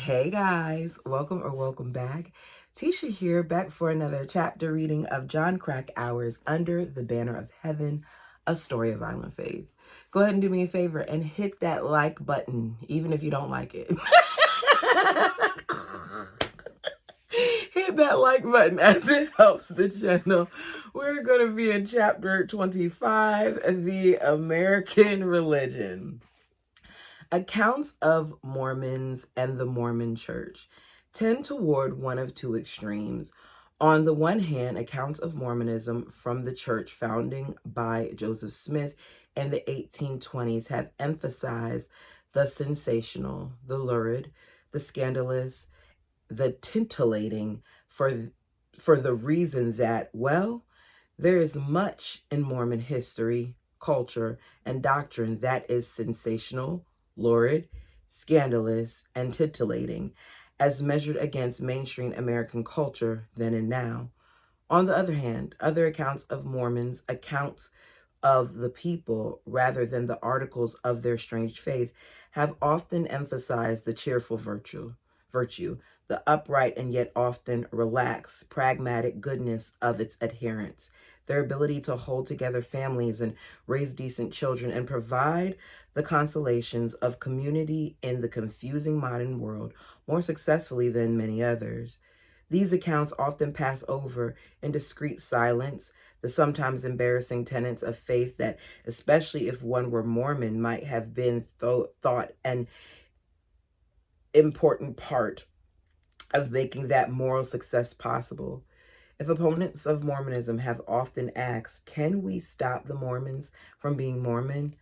Hey guys, welcome back. Tisha here, back for another chapter reading of Jon Krakauer's Under the Banner of Heaven, A Story of Violent Faith. Go ahead and do me a favor and hit that like button, even if you don't like it. Hit that like button as it helps the channel. We're going to be in chapter 25, The American Religion. Accounts of Mormons and the Mormon Church tend toward one of two extremes. On the one hand, accounts of Mormonism from the church founding by Joseph Smith in the 1820s have emphasized the sensational, the lurid, the scandalous, the titillating for the reason that, well, there is much in Mormon history, culture, and doctrine that is sensational, lurid, scandalous, and titillating, as measured against mainstream American culture then and now. On the other hand, other accounts of Mormons, accounts of the people rather than the articles of their strange faith, have often emphasized the cheerful virtue, the upright and yet often relaxed, pragmatic goodness of its adherents, their ability to hold together families and raise decent children and provide the consolations of community in the confusing modern world more successfully than many others. These accounts often pass over in discreet silence the sometimes embarrassing tenets of faith that, especially if one were Mormon, might have been thought an important part of making that moral success possible. If opponents of Mormonism have often asked, can we stop the Mormons from being Mormon?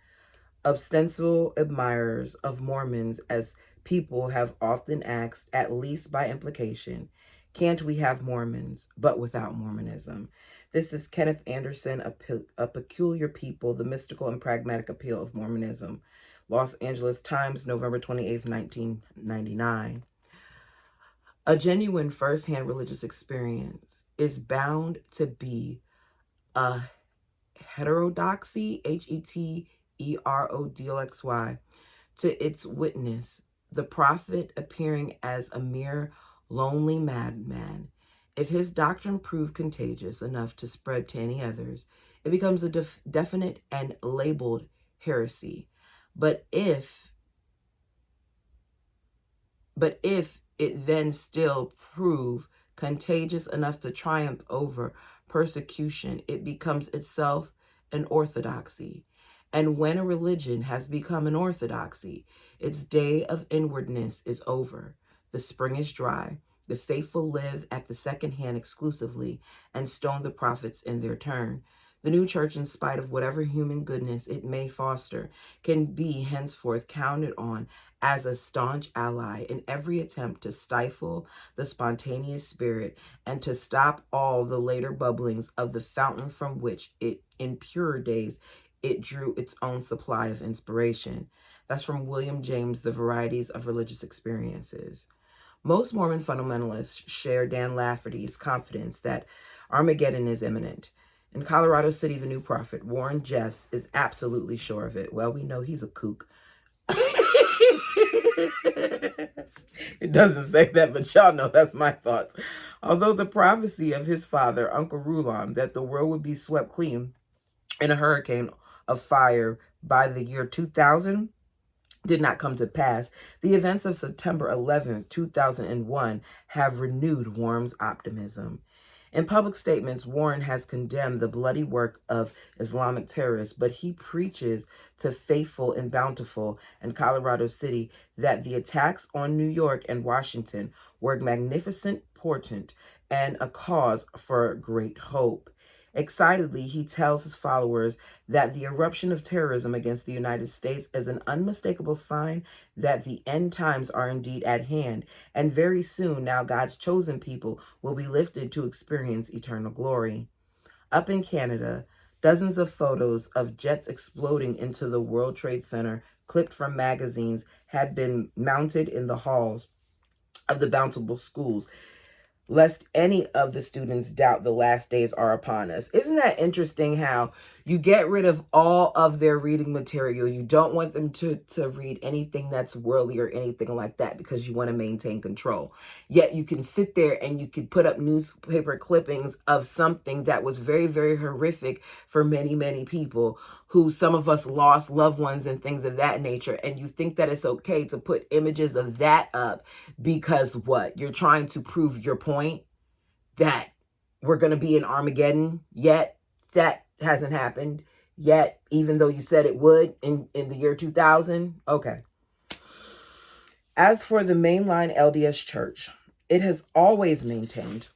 Ostensible admirers of Mormons as people have often asked, at least by implication, can't we have Mormons, but without Mormonism? This is Kenneth Anderson, A Peculiar People, The Mystical and Pragmatic Appeal of Mormonism. Los Angeles Times, November 28th, 1999. A genuine first-hand religious experience is bound to be a heterodoxy, heterodoxy, to its witness, the prophet appearing as a mere lonely madman. If his doctrine prove contagious enough to spread to any others, it becomes a definite and labeled heresy. But if it then still prove contagious enough to triumph over persecution, it becomes itself an orthodoxy. And when a religion has become an orthodoxy, its day of inwardness is over. The spring is dry. The faithful live at the second hand exclusively and stone the prophets in their turn. The new church, in spite of whatever human goodness it may foster, can be henceforth counted on as a staunch ally in every attempt to stifle the spontaneous spirit and to stop all the later bubblings of the fountain from which it, in purer days, it drew its own supply of inspiration. That's from William James, The Varieties of Religious Experiences. Most Mormon fundamentalists share Dan Lafferty's confidence that Armageddon is imminent. In Colorado City, the new prophet, Warren Jeffs, is absolutely sure of it. Well, we know he's a kook. It doesn't say that, but y'all know that's my thoughts. Although the prophecy of his father, Uncle Rulon, that the world would be swept clean in a hurricane of fire by the year 2000 did not come to pass, the events of September 11th, 2001 have renewed Warren's optimism. In public statements, Warren has condemned the bloody work of Islamic terrorists, but he preaches to Faithful and Bountiful in Colorado City that the attacks on New York and Washington were magnificent, portent, and a cause for great hope. Excitedly, he tells his followers that the eruption of terrorism against the United States is an unmistakable sign that the end times are indeed at hand, and very soon now God's chosen people will be lifted to experience eternal glory. Up in Canada, dozens of photos of jets exploding into the World Trade Center, clipped from magazines, had been mounted in the halls of the Bountiful schools, lest any of the students doubt the last days are upon us. Isn't that interesting how You get rid of all of their reading material. You don't want them to read anything that's worldly or anything like that because you want to maintain control. Yet you can sit there and you can put up newspaper clippings of something that was very, very horrific for many, many people, who some of us lost loved ones and things of that nature. And you think that it's okay to put images of that up because what? You're trying to prove your point that we're going to be in Armageddon, yet that hasn't happened yet, even though you said it would in the year 2000. Okay. As for the mainline LDS Church, it has always maintained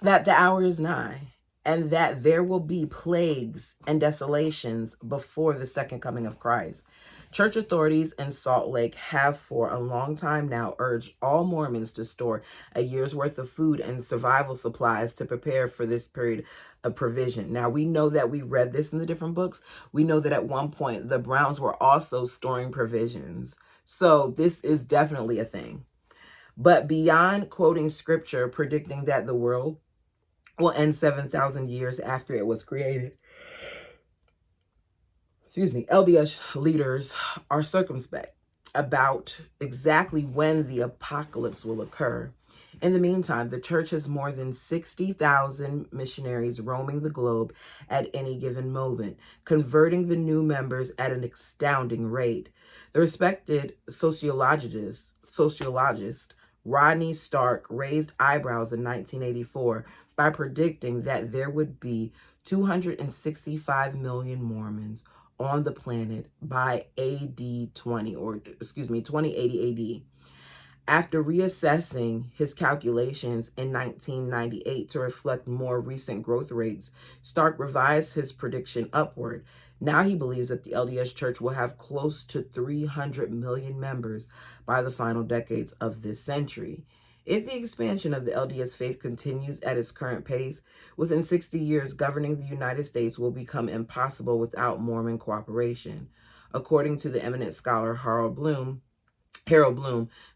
that the hour is nigh and that there will be plagues and desolations before the second coming of Christ. Church authorities in Salt Lake have for a long time now urged all Mormons to store a year's worth of food and survival supplies to prepare for this period of provision. Now, we know that we read this in the different books. We know that at one point the Browns were also storing provisions. So this is definitely a thing. But beyond quoting scripture predicting that the world will end 7,000 years after it was created, LDS leaders are circumspect about exactly when the apocalypse will occur. In the meantime, the church has more than 60,000 missionaries roaming the globe at any given moment, converting the new members at an astounding rate. The respected sociologist Rodney Stark raised eyebrows in 1984 by predicting that there would be 265 million Mormons on the planet by 2080 AD. After reassessing his calculations in 1998 to reflect more recent growth rates, Stark revised his prediction upward. Now he believes that the LDS Church will have close to 300 million members by the final decades of this century. If the expansion of the LDS faith continues at its current pace, within 60 years, governing the United States will become impossible without Mormon cooperation. According to the eminent scholar Harold Bloom,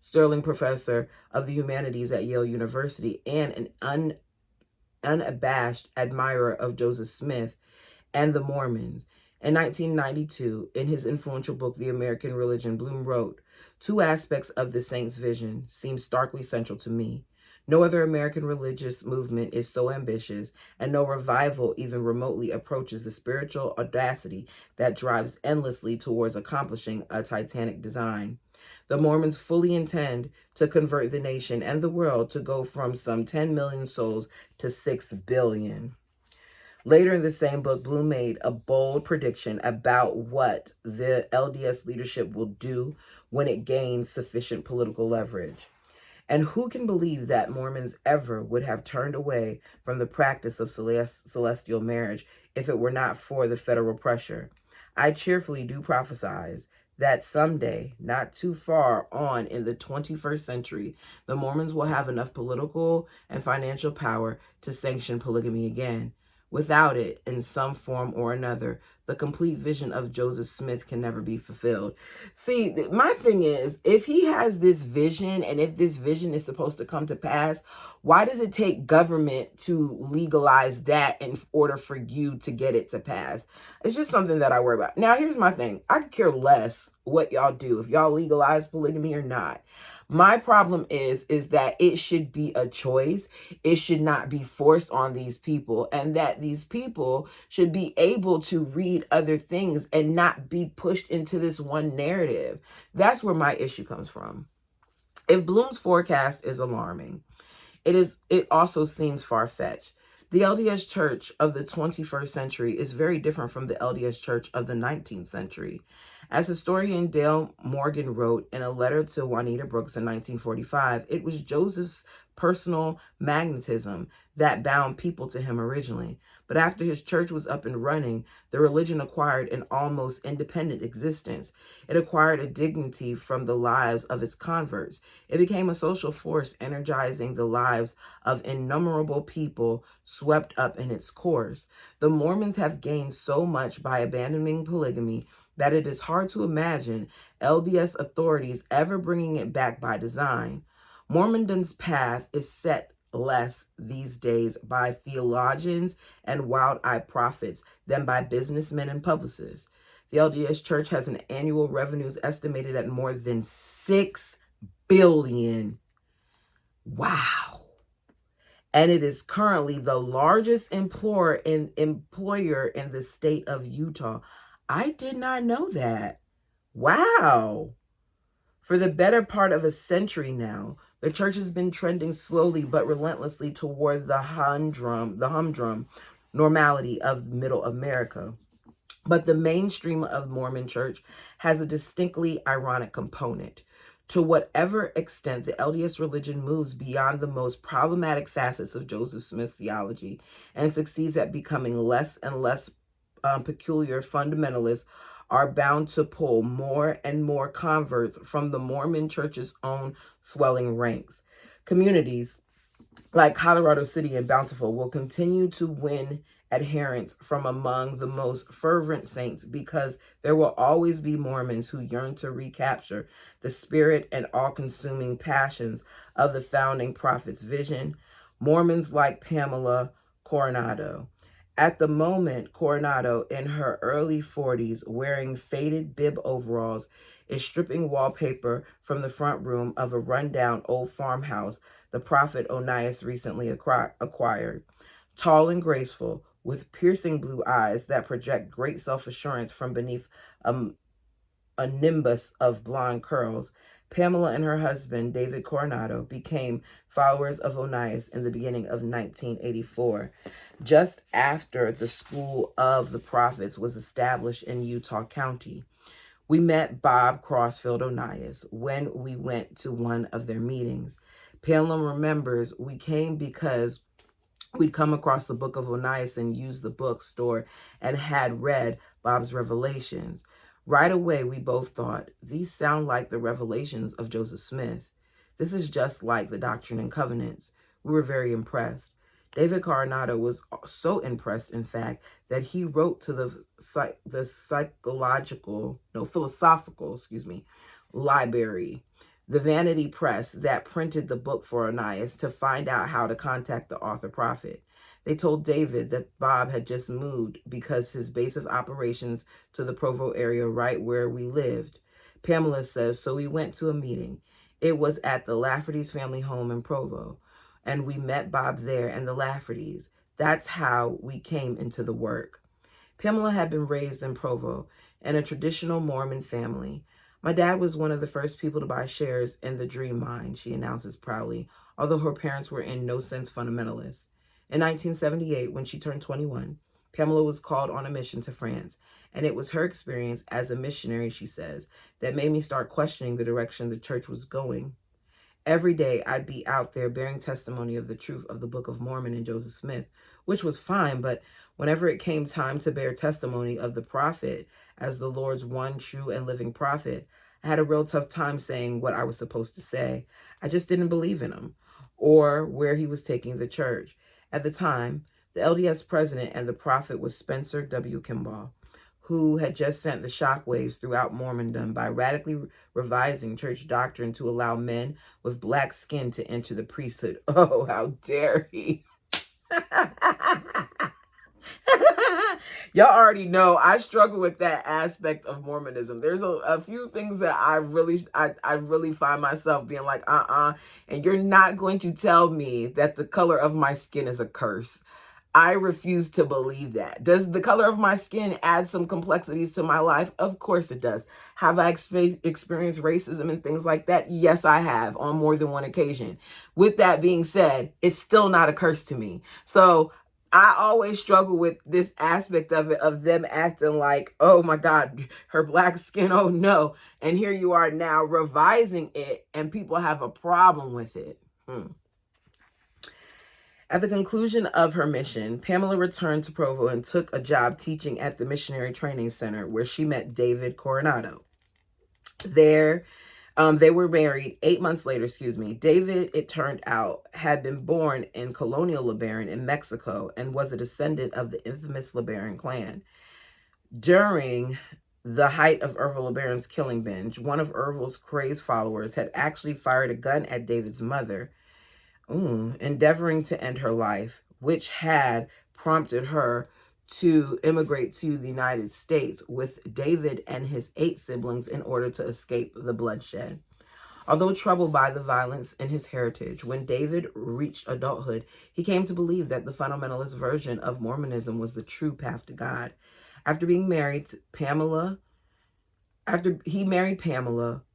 Sterling professor of the humanities at Yale University and an unabashed admirer of Joseph Smith and the Mormons. In 1992, in his influential book, The American Religion, Bloom wrote, "Two aspects of the saint's vision seem starkly central to me. No other American religious movement is so ambitious, and no revival even remotely approaches the spiritual audacity that drives endlessly towards accomplishing a titanic design. The Mormons fully intend to convert the nation and the world to go from some 10 million souls to 6 billion. Later in the same book, Bloom made a bold prediction about what the LDS leadership will do when it gains sufficient political leverage. And who can believe that Mormons ever would have turned away from the practice of celestial marriage if it were not for the federal pressure? I cheerfully do prophesize that someday, not too far on in the 21st century, the Mormons will have enough political and financial power to sanction polygamy again. Without it, in some form or another, the complete vision of Joseph Smith can never be fulfilled." See, my thing is, if he has this vision and if this vision is supposed to come to pass, why does it take government to legalize that in order for you to get it to pass? It's just something that I worry about. Now, here's my thing. I could care less what y'all do, if y'all legalize polygamy or not. My problem is that it should be a choice. It should not be forced on these people, and that these people should be able to read other things and not be pushed into this one narrative. That's where my issue comes from. If Bloom's forecast is alarming, it also seems far-fetched. The LDS Church of the 21st century is very different from the LDS Church of the 19th century. As historian Dale Morgan wrote in a letter to Juanita Brooks in 1945, it was Joseph's personal magnetism that bound people to him originally. But after his church was up and running, the religion acquired an almost independent existence. It acquired a dignity from the lives of its converts. It became a social force energizing the lives of innumerable people swept up in its course. The Mormons have gained so much by abandoning polygamy that it is hard to imagine LDS authorities ever bringing it back by design. Mormondom's path is set less these days by theologians and wild-eyed prophets than by businessmen and publicists. The LDS Church has an annual revenues estimated at more than $6 billion. Wow. And it is currently the largest employer in the state of Utah. I did not know that. Wow. For the better part of a century now, the church has been trending slowly but relentlessly toward the humdrum normality of Middle America. But the mainstream of Mormon church has a distinctly ironic component. To whatever extent the LDS religion moves beyond the most problematic facets of Joseph Smith's theology and succeeds at becoming less and less peculiar, fundamentalists are bound to pull more and more converts from the Mormon church's own swelling ranks. Communities like Colorado City and Bountiful will continue to win adherents from among the most fervent saints because there will always be Mormons who yearn to recapture the spirit and all-consuming passions of the founding prophet's vision. Mormons like Pamela Coronado. At the moment, Coronado, in her early 40s, wearing faded bib overalls, is stripping wallpaper from the front room of a rundown old farmhouse the prophet Onias recently acquired. Tall and graceful, with piercing blue eyes that project great self-assurance from beneath a nimbus of blonde curls, Pamela and her husband, David Coronado, became followers of Onias in the beginning of 1984, just after the School of the Prophets was established in Utah County. We met Bob Crossfield Onias when we went to one of their meetings. Pamela remembers we came because we'd come across the book of Onias and used the bookstore and had read Bob's revelations. Right away, we both thought, these sound like the revelations of Joseph Smith. This is just like the Doctrine and Covenants. We were very impressed. David Coronado was so impressed, in fact, that he wrote to the philosophical library, the Vanity Press that printed the book for Onias, to find out how to contact the author prophet. They told David that Bob had just moved because his base of operations to the Provo area right where we lived. Pamela says, so we went to a meeting. It was at the Lafferty's family home in Provo, and we met Bob there and the Laffertys. That's how we came into the work. Pamela had been raised in Provo in a traditional Mormon family. My dad was one of the first people to buy shares in the Dream Mine, she announces proudly, although her parents were in no sense fundamentalists. In 1978, when she turned 21, Pamela was called on a mission to France, and it was her experience as a missionary, she says, that made me start questioning the direction the church was going. Every day, I'd be out there bearing testimony of the truth of the Book of Mormon and Joseph Smith, which was fine, but whenever it came time to bear testimony of the prophet as the Lord's one true and living prophet, I had a real tough time saying what I was supposed to say. I just didn't believe in him or where he was taking the church. At the time, the LDS president and the prophet was Spencer W. Kimball, who had just sent the shockwaves throughout Mormondom by radically revising church doctrine to allow men with black skin to enter the priesthood. Oh, how dare he! Y'all already know I struggle with that aspect of Mormonism. There's a few things that I really find myself being like, and you're not going to tell me that the color of my skin is a curse. I refuse to believe that. Does the color of my skin add some complexities to my life? Of course it does. Have I experienced racism and things like that? Yes, I have, on more than one occasion. With that being said, it's still not a curse to me. So I always struggle with this aspect of it, of them acting like, oh my God, her black skin, oh no. And here you are now revising it and people have a problem with it. At the conclusion of her mission, Pamela returned to Provo and took a job teaching at the Missionary Training Center, where she met David Coronado. There, they were married 8 months later, David, it turned out, had been born in colonial LeBaron in Mexico and was a descendant of the infamous LeBaron clan. During the height of Ervil LeBaron's killing binge, one of Ervil's crazed followers had actually fired a gun at David's mother endeavoring to end her life, which had prompted her to immigrate to the United States with David and his 8 siblings in order to escape the bloodshed. Although troubled by the violence in his heritage, when David reached adulthood, he came to believe that the fundamentalist version of Mormonism was the true path to God. After he married Pamela,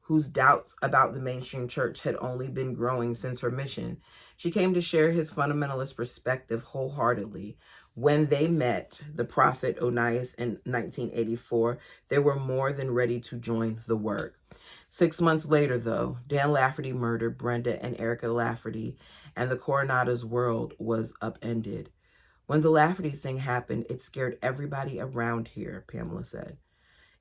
whose doubts about the mainstream church had only been growing since her mission, she came to share his fundamentalist perspective wholeheartedly. When they met the prophet Onias in 1984, they were more than ready to join the work. 6 months later, though, Dan Lafferty murdered Brenda and Erica Lafferty, and the Coronado's world was upended. When the Lafferty thing happened, it scared everybody around here, Pamela said.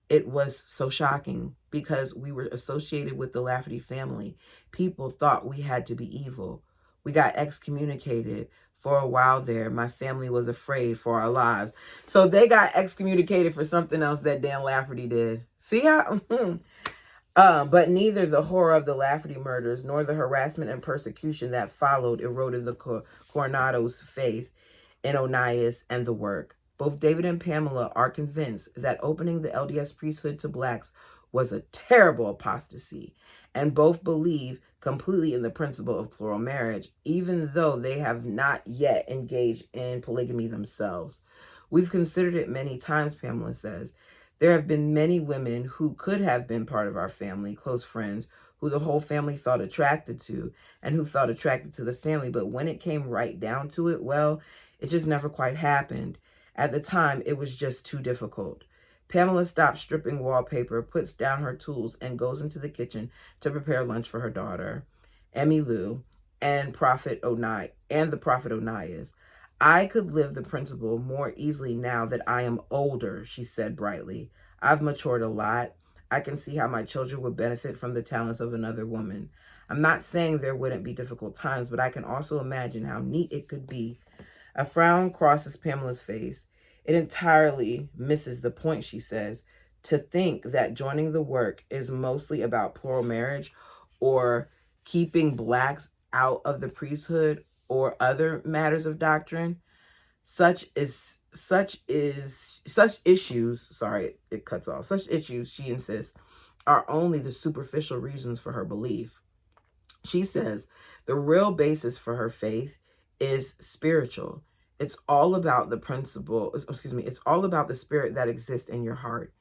It was so shocking because we were associated with the Lafferty family. People thought we had to be evil. We got excommunicated for a while there. My family was afraid for our lives. So they got excommunicated for something else that Dan Lafferty did. See how? But neither the horror of the Lafferty murders nor the harassment and persecution that followed eroded the Coronado's faith in Onias and the work. Both David and Pamela are convinced that opening the LDS priesthood to blacks was a terrible apostasy, and both believe completely in the principle of plural marriage, even though they have not yet engaged in polygamy themselves. We've considered it many times, Pamela says. There have been many women who could have been part of our family, close friends, who the whole family felt attracted to, and who felt attracted to the family, but when it came right down to it, well, it just never quite happened. At the time, it was just too difficult. Pamela stops stripping wallpaper, puts down her tools, and goes into the kitchen to prepare lunch for her daughter, Emmylou, and the prophet Onias. I could live the principle more easily now that I am older, she said brightly. I've matured a lot. I can see how my children would benefit from the talents of another woman. I'm not saying there wouldn't be difficult times, but I can also imagine how neat it could be. A frown crosses Pamela's face. It entirely misses the point, she says. To think that joining the work is mostly about plural marriage or keeping blacks out of the priesthood or other matters of doctrine, such issues, she insists, are only the superficial reasons for her belief. She says the real basis for her faith is spiritual. It's all about the it's all about the spirit that exists in your heart.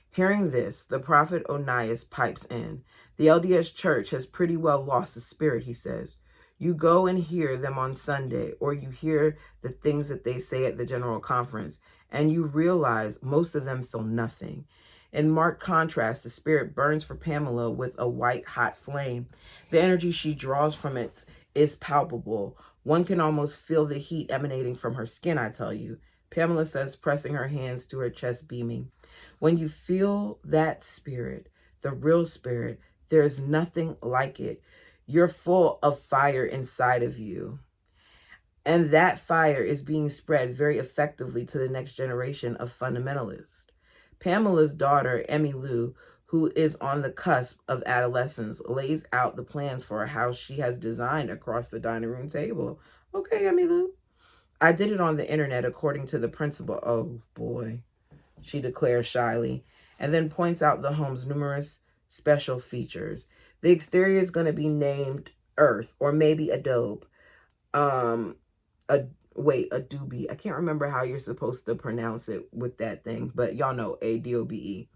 Hearing this, the prophet Onias pipes in. The LDS church has pretty well lost the spirit, he says. You go and hear them on Sunday, or you hear the things that they say at the general conference, and you realize most of them feel nothing. In marked contrast, the spirit burns for Pamela with a white-hot flame. The energy she draws from it is palpable. One can almost feel the heat emanating from her skin, I tell you, Pamela says, pressing her hands to her chest, beaming. When you feel that spirit, the real spirit, there is nothing like it. You're full of fire inside of you. And that fire is being spread very effectively to the next generation of fundamentalists. Pamela's daughter, Emmylou, who is on the cusp of adolescence, lays out the plans for a house she has designed across the dining room table. Okay, Emmylou. I did it on the internet according to the principle. Oh, boy, she declares shyly, and then points out the home's numerous special features. The exterior is going to be named Earth, or maybe Adobe. Adobe. I can't remember how you're supposed to pronounce it with that thing, but y'all know Adobe.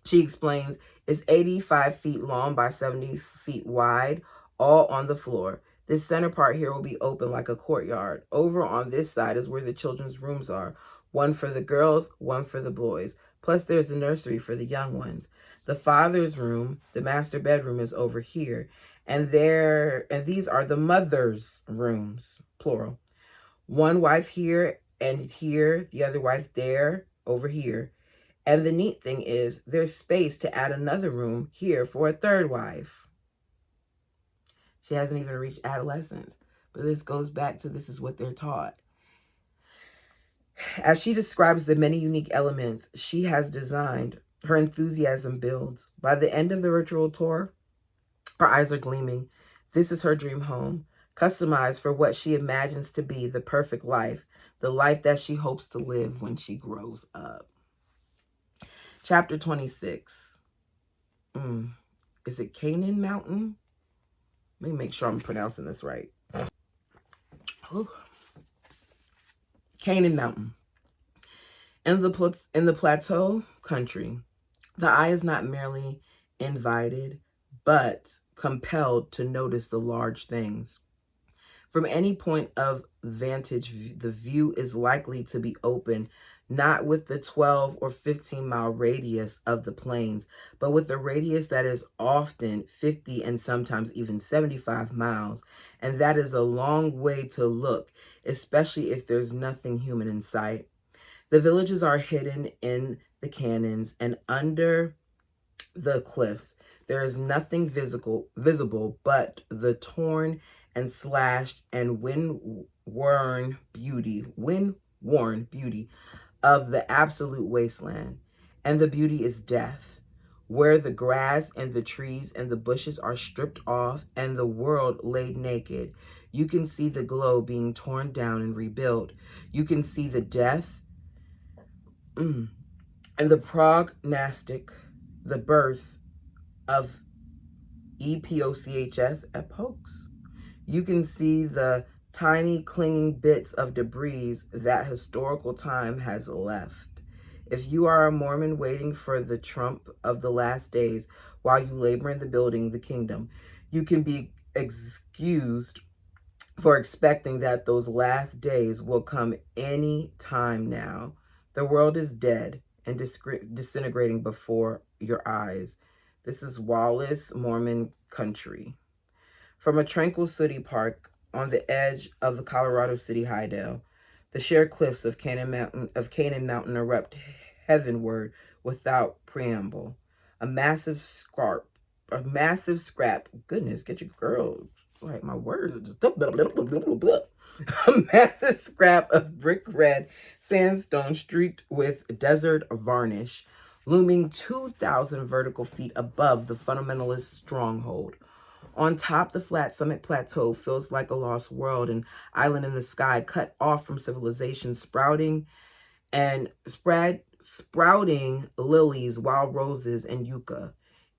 She explains it's 85 feet long by 70 feet wide, all on the floor. This center part here will be open like a courtyard. Over on this side is where the children's rooms are. One for the girls, one for the boys. Plus there's a nursery for the young ones. The father's room, the master bedroom, is over here. And these are the mother's rooms, plural. One wife here and here, the other wife there, over here. And the neat thing is there's space to add another room here for a third wife. She hasn't even reached adolescence, but this goes back to this is what they're taught. As she describes the many unique elements she has designed, her enthusiasm builds. By the end of the ritual tour, her eyes are gleaming. This is her dream home. customized for what she imagines to be the perfect life, the life that she hopes to live when she grows up. Chapter 26. Is it Canaan Mountain? Let me make sure I'm pronouncing this right. Ooh. Canaan Mountain. In the plateau country, the eye is not merely invited, but compelled to notice the large things. From any point of vantage, the view is likely to be open, not with the 12 or 15-mile radius of the plains, but with a radius that is often 50 and sometimes even 75 miles. And that is a long way to look, especially if there's nothing human in sight. The villages are hidden in the canyons and under the cliffs. There is nothing visible but the torn and slashed and wind-worn beauty of the absolute wasteland. And the beauty is death, where the grass and the trees and the bushes are stripped off and the world laid naked. You can see the globe being torn down and rebuilt. You can see the death and the prognostic, the birth of epochs. You can see the tiny clinging bits of debris that historical time has left. If you are a Mormon waiting for the trump of the last days while you labor in the building the kingdom, you can be excused for expecting that those last days will come any time now. The world is dead and disintegrating before your eyes. This is Wallace, Mormon Country. From a tranquil city park on the edge of the Colorado City Highdale, the sheer cliffs of Canaan Mountain erupt heavenward without preamble. A massive scrap. Goodness, get your girl. Like my words are just a massive scrap of brick red sandstone streaked with desert varnish, looming 2,000 vertical feet above the fundamentalist stronghold. On top, the flat summit plateau feels like a lost world, an island in the sky cut off from civilization, sprouting lilies, wild roses, and yucca,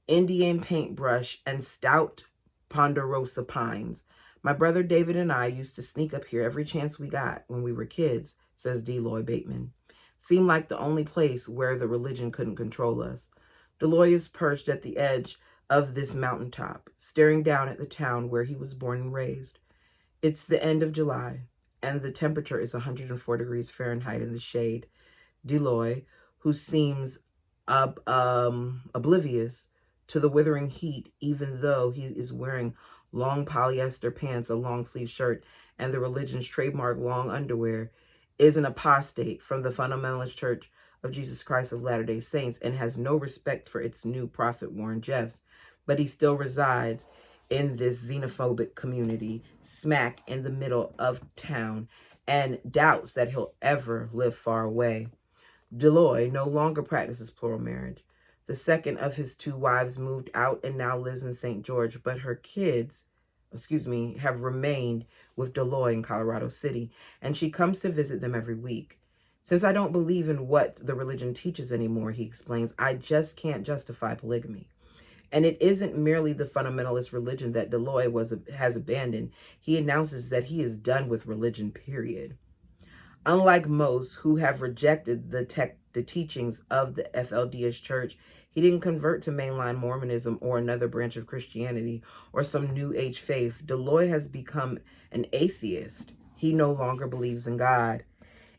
Indian paintbrush, and stout ponderosa pines. My brother David and I used to sneak up here every chance we got when we were kids, says Deloy Bateman. Seemed like the only place where the religion couldn't control us. Deloy is perched at the edge of this mountaintop, staring down at the town where he was born and raised. It's the end of July, and the temperature is 104 degrees Fahrenheit in the shade. Deloy, who seems oblivious to the withering heat, even though he is wearing long polyester pants, a long sleeve shirt, and the religion's trademark long underwear, is an apostate from the Fundamentalist Church of Jesus Christ of Latter-day Saints and has no respect for its new prophet, Warren Jeffs, but he still resides in this xenophobic community, smack in the middle of town, and doubts that he'll ever live far away. Deloy no longer practices plural marriage. The second of his two wives moved out and now lives in St. George, but her kids, have remained with Deloy in Colorado City, and she comes to visit them every week. Since I don't believe in what the religion teaches anymore, he explains, I just can't justify polygamy. And it isn't merely the fundamentalist religion that Deloy has abandoned. He announces that he is done with religion, period. Unlike most who have rejected the teachings of the FLDS Church, he didn't convert to mainline Mormonism or another branch of Christianity or some New Age faith. Deloy has become an atheist. He no longer believes in God.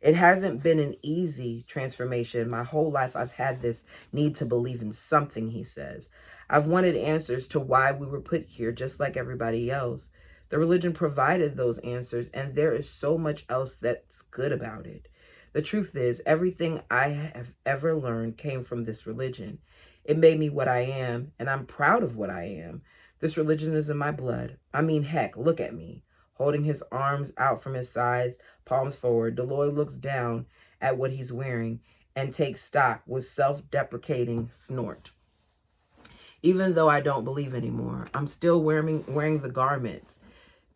It hasn't been an easy transformation. My whole life I've had this need to believe in something, he says. I've wanted answers to why we were put here just like everybody else. The religion provided those answers, and there is so much else that's good about it. The truth is, everything I have ever learned came from this religion. It made me what I am, and I'm proud of what I am. This religion is in my blood. I mean, heck, look at me. Holding his arms out from his sides, palms forward, Deloy looks down at what he's wearing and takes stock with self-deprecating snort. Even though I don't believe anymore, I'm still wearing the garments.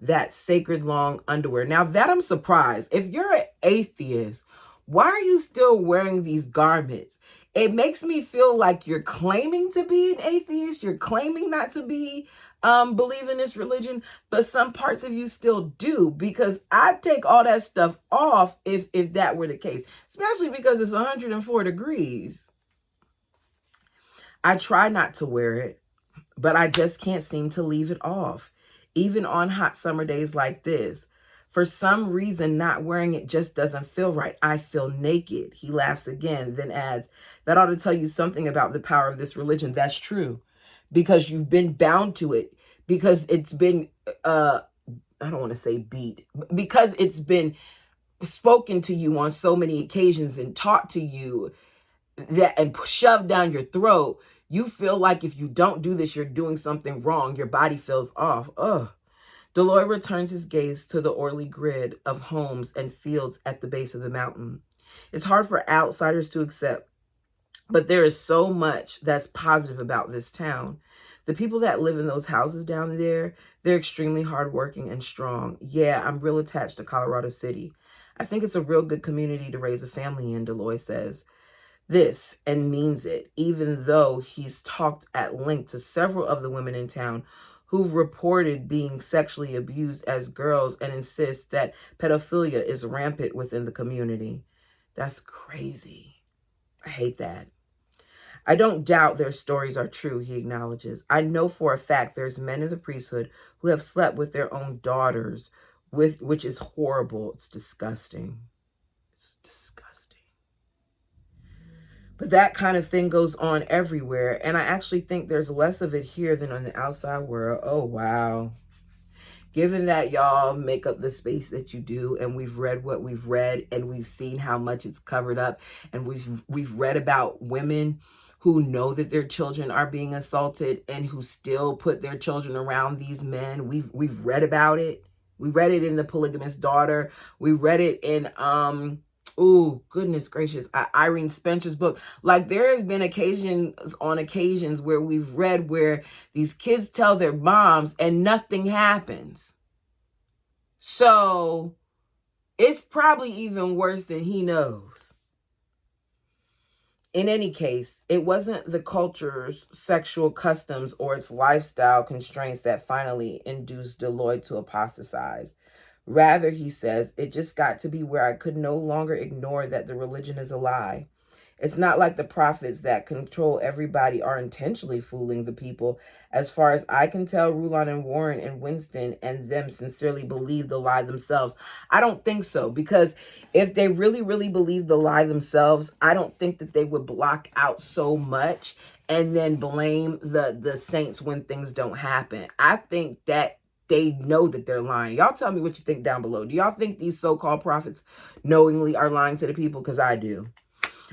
that sacred long underwear. Now that I'm surprised. If you're an atheist, why are you still wearing these garments? It makes me feel like you're claiming to be an atheist. You're claiming not to be believe in this religion, but some parts of you still do, because I'd take all that stuff off if that were the case, especially because it's 104 degrees. I try not to wear it, but I just can't seem to leave it off, even on hot summer days like this. For some reason, not wearing it just doesn't feel right. I feel naked. He laughs again, then adds, that ought to tell you something about the power of this religion. That's true, because you've been bound to it, because it's been, I don't want to say beat, because it's been spoken to you on so many occasions and taught to you that and shoved down your throat. You feel like if you don't do this, you're doing something wrong. Your body feels off. Ugh. Deloy returns his gaze to the orderly grid of homes and fields at the base of the mountain. It's hard for outsiders to accept, but there is so much that's positive about this town. The people that live in those houses down there, they're extremely hardworking and strong. Yeah, I'm real attached to Colorado City. I think it's a real good community to raise a family in, Deloy says this and means it, even though he's talked at length to several of the women in town who've reported being sexually abused as girls and insists that pedophilia is rampant within the community. That's crazy. I hate that. I don't doubt their stories are true, he acknowledges. I know for a fact there's men in the priesthood who have slept with their own daughters, which is horrible. It's disgusting. It's disgusting. But that kind of thing goes on everywhere, and I actually think there's less of it here than on the outside world. Oh, wow. Given that y'all make up the space that you do, and we've read what we've read, and we've seen how much it's covered up, and we've read about women who know that their children are being assaulted and who still put their children around these men. We've read about it. We read it in The Polygamous Daughter. We read it in oh, goodness gracious, Irene Spencer's book. Like, there have been occasions where we've read where these kids tell their moms and nothing happens. So it's probably even worse than he knows. In any case, it wasn't the culture's sexual customs or its lifestyle constraints that finally induced Deloy to apostatize. Rather, he says, it just got to be where I could no longer ignore that the religion is a lie. It's not like the prophets that control everybody are intentionally fooling the people. As far as I can tell, Rulon and Warren and Winston and them sincerely believe the lie themselves. I don't think so, because if they really, really believe the lie themselves, I don't think that they would block out so much and then blame the saints when things don't happen. I think that they know that they're lying. Y'all tell me what you think down below. Do y'all think these so-called prophets knowingly are lying to the people? Because I do.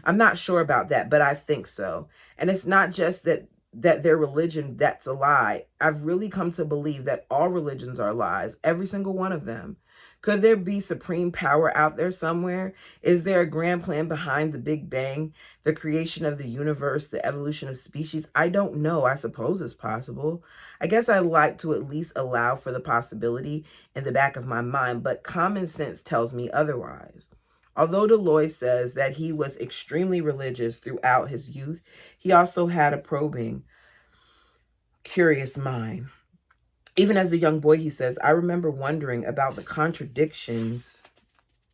I'm not sure about that, but I think so. And it's not just that their religion, that's a lie. I've really come to believe that all religions are lies, every single one of them. Could there be supreme power out there somewhere? Is there a grand plan behind the Big Bang, the creation of the universe, the evolution of species? I don't know. I suppose it's possible. I guess I like to at least allow for the possibility in the back of my mind, but common sense tells me otherwise. Although Deloy says that he was extremely religious throughout his youth, he also had a probing, curious mind. Even as a young boy, he says, I remember wondering about the contradictions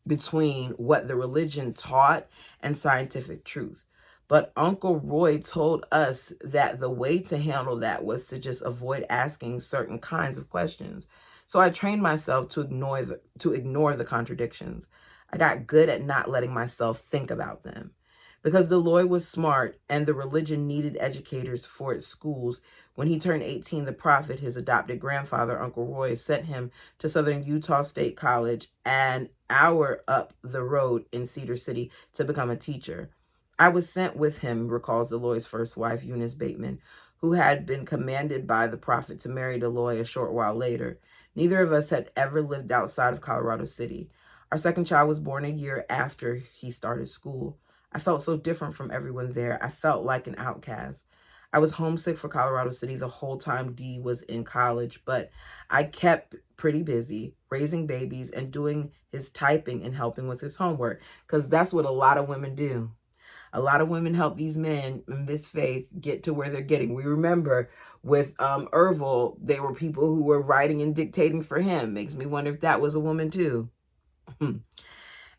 between what the religion taught and scientific truth. But Uncle Roy told us that the way to handle that was to just avoid asking certain kinds of questions. So I trained myself to ignore the contradictions. I got good at not letting myself think about them. Because Deloy was smart and the religion needed educators for its schools, when he turned 18, the prophet, his adopted grandfather, Uncle Roy, sent him to Southern Utah State College, an hour up the road in Cedar City, to become a teacher. I was sent with him, recalls Deloy's first wife, Eunice Bateman, who had been commanded by the prophet to marry Deloy a short while later. Neither of us had ever lived outside of Colorado City. Our second child was born a year after he started school. I felt so different from everyone there. I felt like an outcast. I was homesick for Colorado City the whole time Dee was in college, but I kept pretty busy raising babies and doing his typing and helping with his homework, because that's what a lot of women do. A lot of women help these men in this faith get to where they're getting. We remember with Ervil, they were people who were writing and dictating for him. Makes me wonder if that was a woman too.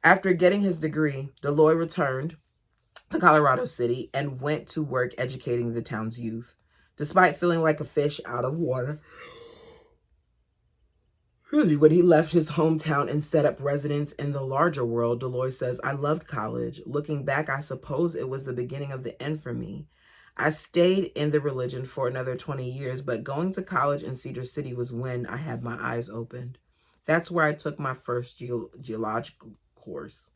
After getting his degree, Deloy returned to Colorado City and went to work educating the town's youth. Despite feeling like a fish out of water, when he left his hometown and set up residence in the larger world, Deloy says, I loved college. Looking back, I suppose it was the beginning of the end for me. I stayed in the religion for another 20 years, but going to college in Cedar City was when I had my eyes opened. That's where I took my first geological course.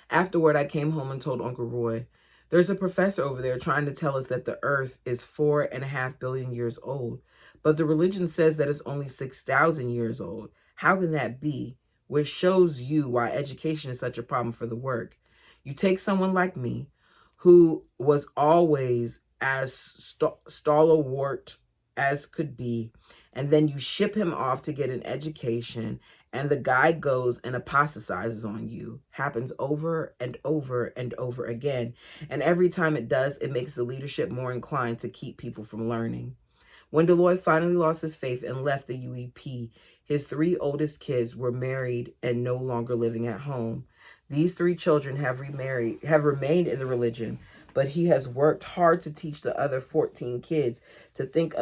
Afterward, I came home and told Uncle Roy, there's a professor over there trying to tell us that the earth is 4.5 billion years old, but the religion says that it's only 6,000 years old. How can that be? Which shows you why education is such a problem for the work. You take someone like me, who was always as stalwart as could be, and then you ship him off to get an education, and the guy goes and apostatizes on you. Happens over and over and over again. And every time it does, it makes the leadership more inclined to keep people from learning. When Deloy finally lost his faith and left the UEP, his 3 oldest kids were married and no longer living at home. These 3 children have remained in the religion, but he has worked hard to teach the other 14 kids to think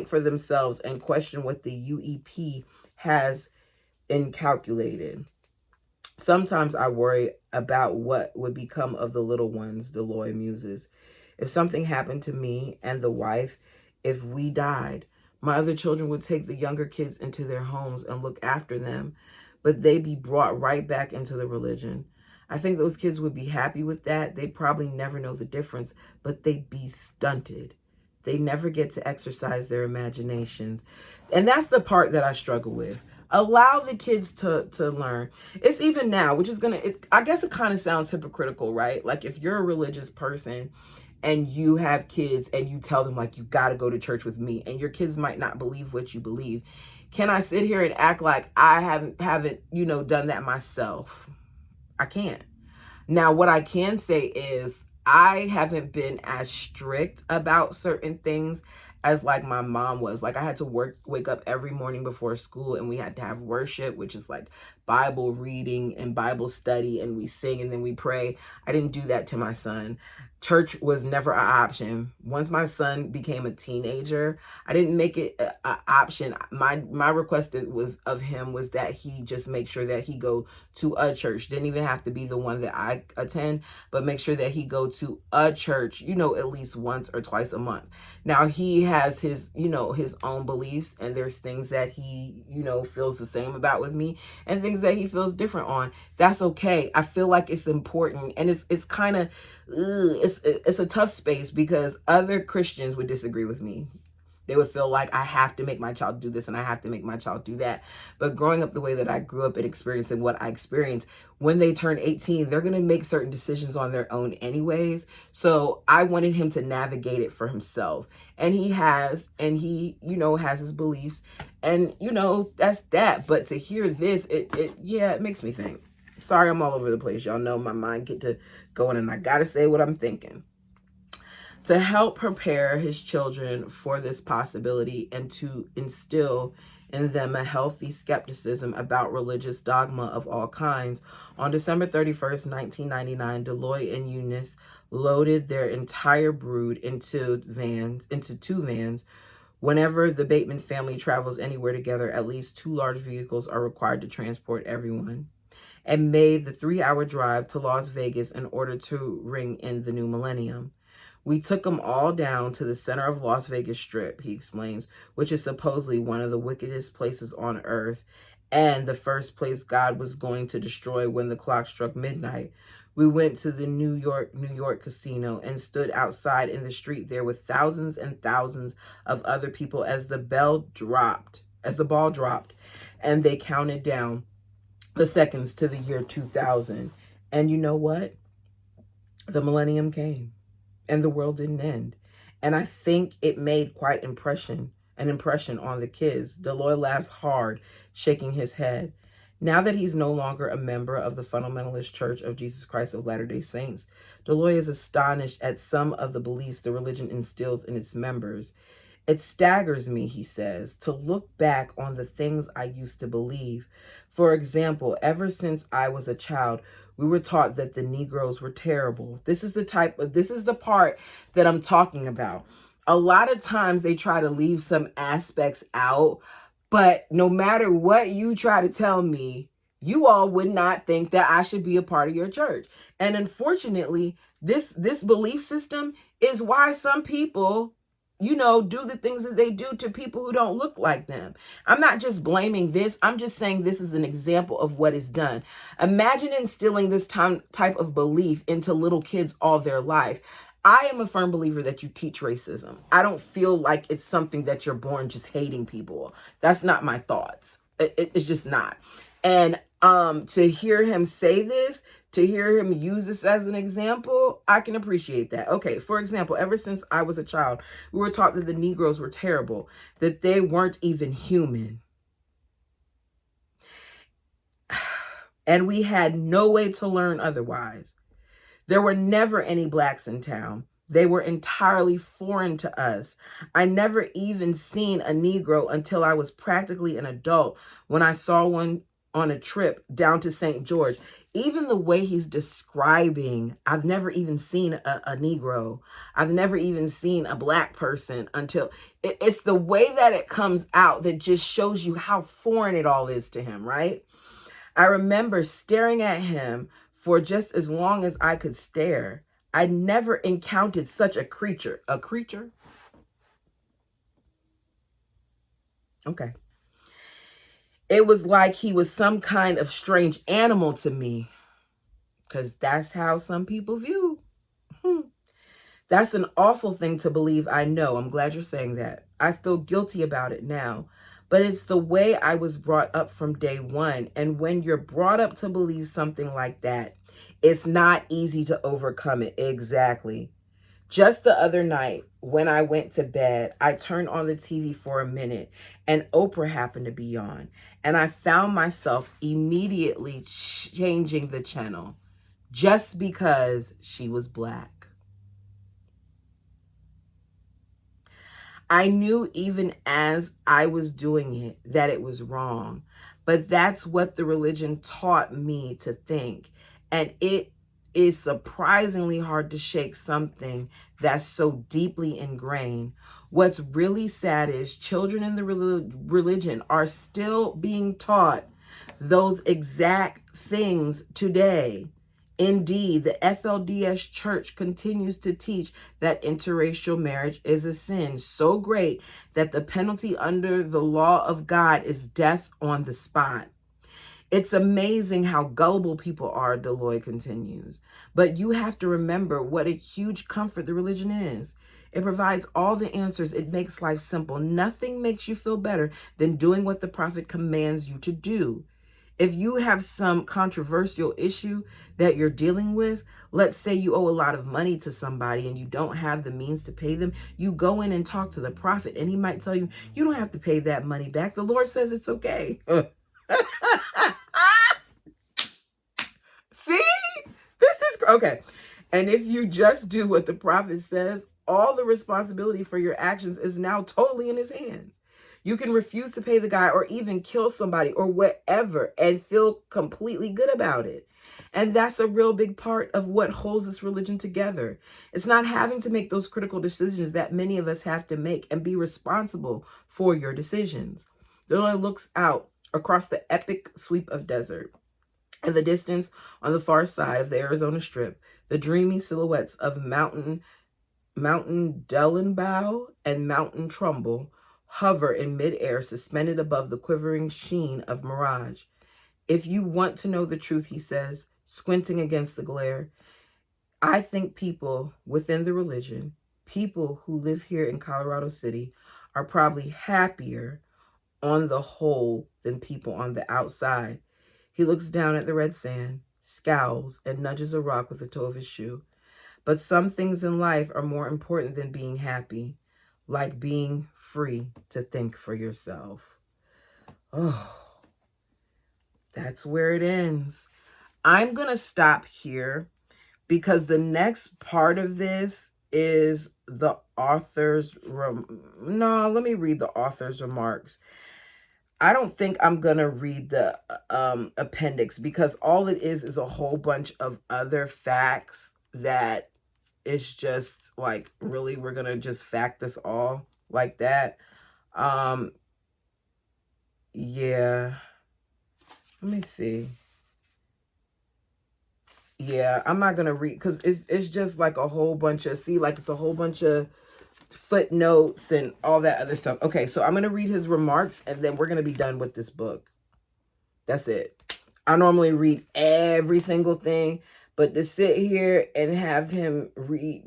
for themselves and question what the UEP has incalculated. Sometimes I worry about what would become of the little ones, Deloy muses. If something happened to me and the wife, if we died, my other children would take the younger kids into their homes and look after them, but they'd be brought right back into the religion. I think those kids would be happy with that. They'd probably never know the difference, but they'd be stunted. They never get to exercise their imaginations. And that's the part that I struggle with. Allow the kids to learn. It's even now, which is I guess it kind of sounds hypocritical, right? Like if you're a religious person and you have kids and you tell them like, you got to go to church with me, and your kids might not believe what you believe. Can I sit here and act like I haven't, done that myself? I can't. Now, what I can say is I haven't been as strict about certain things as like my mom was. Like I had to wake up every morning before school, and we had to have worship, which is like Bible reading and Bible study, and we sing and then we pray. I didn't do that to my son. Church was never an option. Once my son became a teenager, I didn't make it an option. My request of him was that he just make sure that he go to a church. Didn't even have to be the one that I attend, but make sure that he go to a church, at least once or twice a month. Now he has his, his own beliefs, and there's things that he, feels the same about with me, and things that he feels different on. That's okay. I feel like it's important, and it's kind of, it's a tough space because other Christians would disagree with me. They would feel like I have to make my child do this and I have to make my child do that. But growing up the way that I grew up and experiencing what I experienced, when they turn 18, they're going to make certain decisions on their own anyways. So I wanted him to navigate it for himself. And he has, and he, has his beliefs, and, that's that. But to hear this, it makes me think. Sorry, I'm all over the place. Y'all know my mind get to going, and I got to say what I'm thinking. To help prepare his children for this possibility and to instill in them a healthy skepticism about religious dogma of all kinds, on December 31st, 1999, Deloy and Eunice loaded their entire brood into 2 vans. Whenever the Bateman family travels anywhere together, at least 2 large vehicles are required to transport everyone, and made the 3-hour drive to Las Vegas in order to ring in the new millennium. We took them all down to the center of Las Vegas Strip, he explains, which is supposedly one of the wickedest places on earth and the first place God was going to destroy when the clock struck midnight. We went to the New York casino and stood outside in the street there with thousands and thousands of other people as the ball dropped, and they counted down the seconds to the year 2000. And you know what? The millennium came. and the world didn't end. And I think it made quite an impression on the kids. Deloy laughs hard, shaking his head. Now that he's no longer a member of the Fundamentalist Church of Jesus Christ of Latter-day Saints, Deloy is astonished at some of the beliefs the religion instills in its members. It staggers me, he says, to look back on the things I used to believe. For example, ever since I was a child, we were taught that the Negroes were terrible. This is the part that I'm talking about. A lot of times they try to leave some aspects out, but no matter what you try to tell me, you all would not think that I should be a part of your church. And unfortunately, this belief system is why some people, do the things that they do to people who don't look like them. I'm not just blaming this. I'm just saying this is an example of what is done. Imagine instilling this type of belief into little kids all their life. I am a firm believer that you teach racism. I don't feel like it's something that you're born just hating people. That's not my thoughts. It's just not. And to hear him say this, to hear him use this as an example, I can appreciate that. Okay, for example, ever since I was a child, we were taught that the Negroes were terrible, that they weren't even human. And we had no way to learn otherwise. There were never any blacks in town. They were entirely foreign to us. I never even seen a Negro until I was practically an adult when I saw one on a trip down to St. George. Even the way he's describing, I've never even seen a Negro. I've never even seen a black person until it's the way that it comes out that just shows you how foreign it all is to him, right? I remember staring at him for just as long as I could stare. I never encountered such a creature. A creature? Okay. It was like he was some kind of strange animal to me, because that's how some people view. That's an awful thing to believe, I know. I'm glad you're saying that. I feel guilty about it now. But it's the way I was brought up from day one. And when you're brought up to believe something like that, it's not easy to overcome it. Exactly. Just the other night, when I went to bed, I turned on the TV for a minute and Oprah happened to be on. And I found myself immediately changing the channel just because she was black. I knew even as I was doing it that it was wrong, but that's what the religion taught me to think. And it is surprisingly hard to shake something that's so deeply ingrained. What's really sad is children in the religion are still being taught those exact things today. Indeed, the FLDS Church continues to teach that interracial marriage is a sin so great that the penalty under the law of God is death on the spot. It's amazing how gullible people are, Deloy continues. But you have to remember what a huge comfort the religion is. It provides all the answers. It makes life simple. Nothing makes you feel better than doing what the prophet commands you to do. If you have some controversial issue that you're dealing with, let's say you owe a lot of money to somebody and you don't have the means to pay them, you go in and talk to the prophet and he might tell you, you don't have to pay that money back. The Lord says it's okay. See? This is okay. And if you just do what the prophet says, all the responsibility for your actions is now totally in his hands. You can refuse to pay the guy or even kill somebody or whatever and feel completely good about it. And that's a real big part of what holds this religion together. It's not having to make those critical decisions that many of us have to make and be responsible for your decisions. The Lord looks out across the epic sweep of desert. In the distance, on the far side of the Arizona Strip, the dreamy silhouettes of Mountain Dellenbaugh and Mountain Trumbull hover in midair, suspended above the quivering sheen of mirage. If you want to know the truth, he says, squinting against the glare, I think people within the religion, people who live here in Colorado City, are probably happier on the whole than people on the outside. He looks down at the red sand, scowls, and nudges a rock with the toe of his shoe. But some things in life are more important than being happy, like being free to think for yourself. Oh, that's where it ends. I'm going to stop here because the next part of this is the author's... No, let me read the author's remarks. I don't think I'm going to read the appendix because all it is a whole bunch of other facts that it's just like, really, we're going to just fact this all like that. Yeah. Let me see. Yeah, I'm not going to read because it's just like a whole bunch of, see, like it's a whole bunch of footnotes and all that other stuff. Okay, so I'm going to read his remarks and then we're going to be done with this book. That's it. I normally read every single thing, but to sit here and have him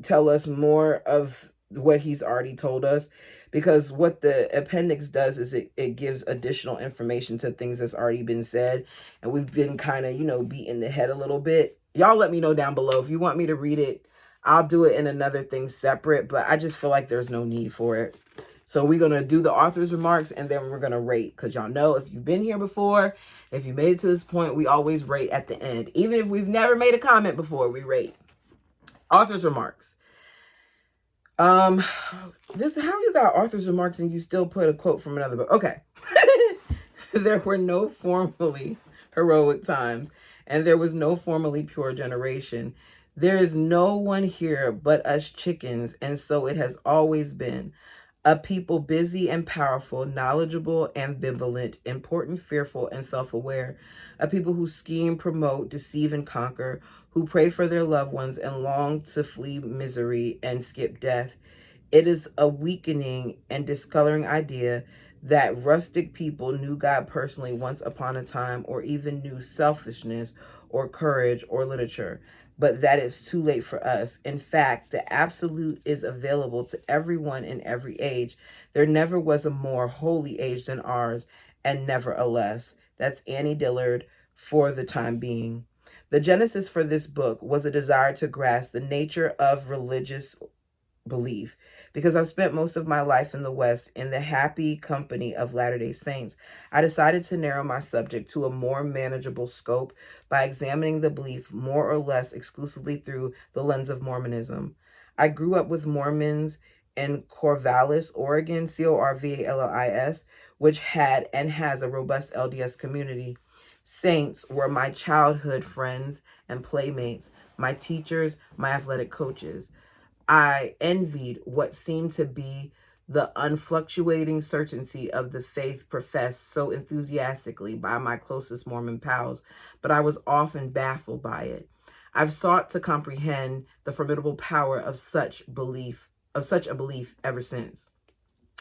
tell us more of what he's already told us, because what the appendix does is it gives additional information to things that's already been said, and we've been kind of, you know, beating the head a little bit. Y'all let me know down below if you want me to read it. I'll do it in another thing separate, but I just feel like there's no need for it. So we're going to do the author's remarks and then we're going to rate, because y'all know if you've been here before, if you made it to this point, we always rate at the end. Even if we've never made a comment before, we rate. Author's remarks. This, how you got author's remarks and you still put a quote from another book? Okay. There were no formerly heroic times, and there was no formerly pure generation. There is no one here but us chickens, and so it has always been. A people busy and powerful, knowledgeable, ambivalent, important, fearful, and self-aware. A people who scheme, promote, deceive, and conquer, who pray for their loved ones and long to flee misery and skip death. It is a weakening and discoloring idea that rustic people knew God personally once upon a time, or even knew selfishness or courage or literature, but that it's too late for us. In fact, the absolute is available to everyone in every age. There never was a more holy age than ours, and never a less. That's Annie Dillard, For the Time Being. The genesis for this book was a desire to grasp the nature of religious belief. Because I've spent most of my life in the West in the happy company of Latter-day Saints, I decided to narrow my subject to a more manageable scope by examining the belief more or less exclusively through the lens of Mormonism. I grew up with Mormons in Corvallis, Oregon, Corvallis, which had and has a robust LDS community. Saints were my childhood friends and playmates, my teachers, my athletic coaches. I envied what seemed to be the unfluctuating certainty of the faith professed so enthusiastically by my closest Mormon pals, but I was often baffled by it. I've sought to comprehend the formidable power of such a belief ever since.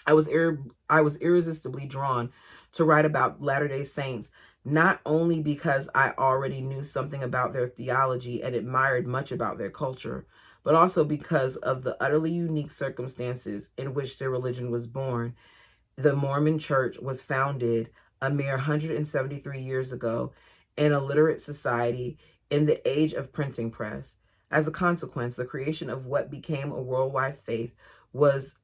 I was irresistibly drawn to write about Latter-day Saints, not only because I already knew something about their theology and admired much about their culture, but also because of the utterly unique circumstances in which their religion was born. The Mormon Church was founded a mere 173 years ago in a literate society in the age of printing press. As a consequence, the creation of what became a worldwide faith was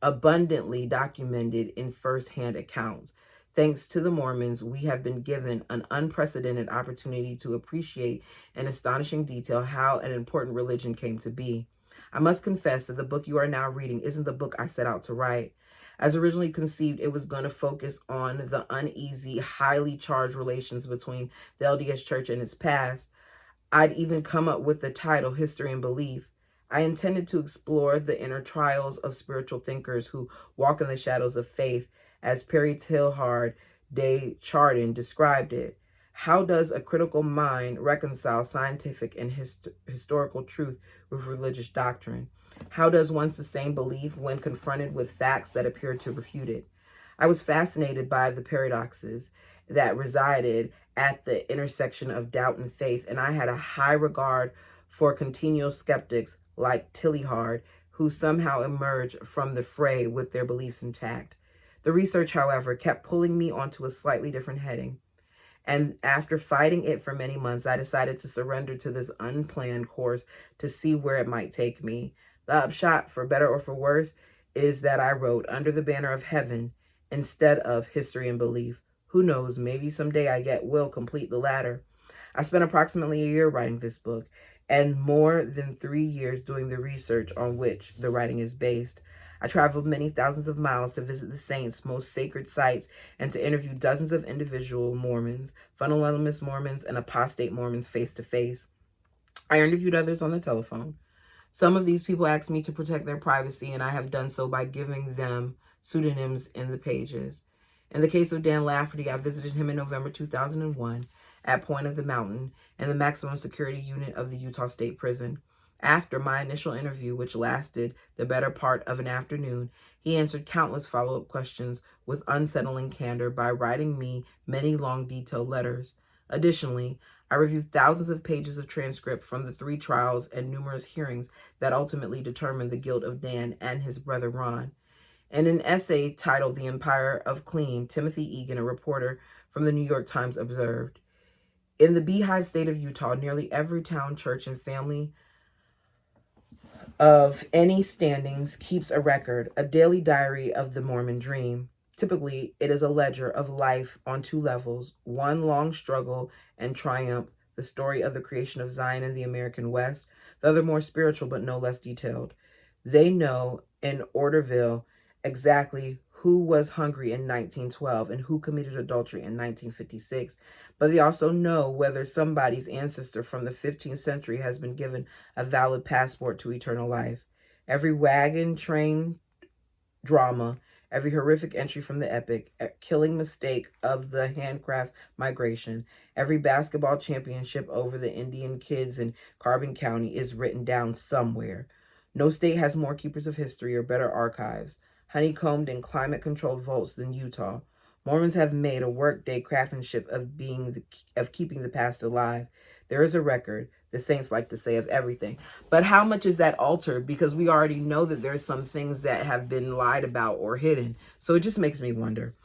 abundantly documented in first-hand accounts. Thanks to the Mormons, we have been given an unprecedented opportunity to appreciate in astonishing detail how an important religion came to be. I must confess that the book you are now reading isn't the book I set out to write. As originally conceived, it was going to focus on the uneasy, highly charged relations between the LDS Church and its past. I'd even come up with the title, History and Belief. I intended to explore the inner trials of spiritual thinkers who walk in the shadows of faith, as Perry Teilhard de Chardin described it. How does a critical mind reconcile scientific and historical truth with religious doctrine? How does one sustain belief when confronted with facts that appear to refute it? I was fascinated by the paradoxes that resided at the intersection of doubt and faith, and I had a high regard for continual skeptics like Teilhard, who somehow emerged from the fray with their beliefs intact. The research, however, kept pulling me onto a slightly different heading. And after fighting it for many months, I decided to surrender to this unplanned course to see where it might take me. The upshot, for better or for worse, is that I wrote Under the Banner of Heaven instead of History and Belief. Who knows, maybe someday I yet will complete the latter. I spent approximately a year writing this book and more than 3 years doing the research on which the writing is based. I traveled many thousands of miles to visit the saints' most sacred sites and to interview dozens of individual Mormons, fundamentalist Mormons, and apostate Mormons face to face. I interviewed others on the telephone. Some of these people asked me to protect their privacy, and I have done so by giving them pseudonyms in the pages. In the case of Dan Lafferty, I visited him in November 2001 at Point of the Mountain in the maximum security unit of the Utah State Prison. After my initial interview, which lasted the better part of an afternoon, he answered countless follow-up questions with unsettling candor by writing me many long, detailed letters. Additionally, I reviewed thousands of pages of transcript from the 3 trials and numerous hearings that ultimately determined the guilt of Dan and his brother Ron. In an essay titled The Empire of Clean, Timothy Egan, a reporter from the New York Times, observed, "In the Beehive State of Utah, nearly every town, church, and family of any standings keeps a record, a daily diary of the Mormon dream. Typically, it is a ledger of life on 2 levels, one long struggle and triumph, the story of the creation of Zion in the American West, the other more spiritual but no less detailed. They know in Orderville exactly who was hungry in 1912 and who committed adultery in 1956, but they also know whether somebody's ancestor from the 15th century has been given a valid passport to eternal life. Every wagon train drama, every horrific entry from the epic, killing mistake of the handcraft migration, every basketball championship over the Indian kids in Carbon County is written down somewhere. No state has more keepers of history or better archives, honeycombed and climate-controlled vaults than Utah. Mormons have made a workday craftsmanship of keeping the past alive. There is a record, the saints like to say, of everything." But how much is that altered? Because we already know that there's some things that have been lied about or hidden. So it just makes me wonder.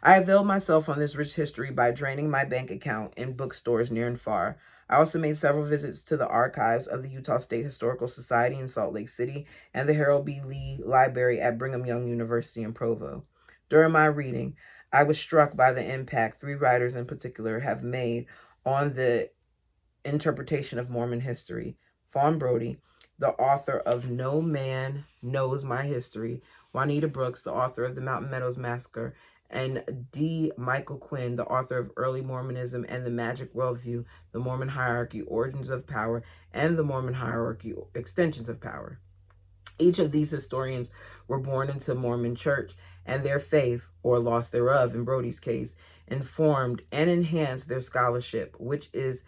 I availed myself on this rich history by draining my bank account in bookstores near and far. I also made several visits to the archives of the Utah State Historical Society in Salt Lake City and the Harold B. Lee Library at Brigham Young University in Provo. During my reading, I was struck by the impact 3 writers in particular have made on the interpretation of Mormon history. Fawn Brodie, the author of No Man Knows My History; Juanita Brooks, the author of The Mountain Meadows Massacre; and D. Michael Quinn, the author of Early Mormonism and the Magic Worldview, The Mormon Hierarchy, Origins of Power, and The Mormon Hierarchy, Extensions of Power. Each of these historians were born into Mormon church, and their faith, or loss thereof in Brodie's case, informed and enhanced their scholarship, which is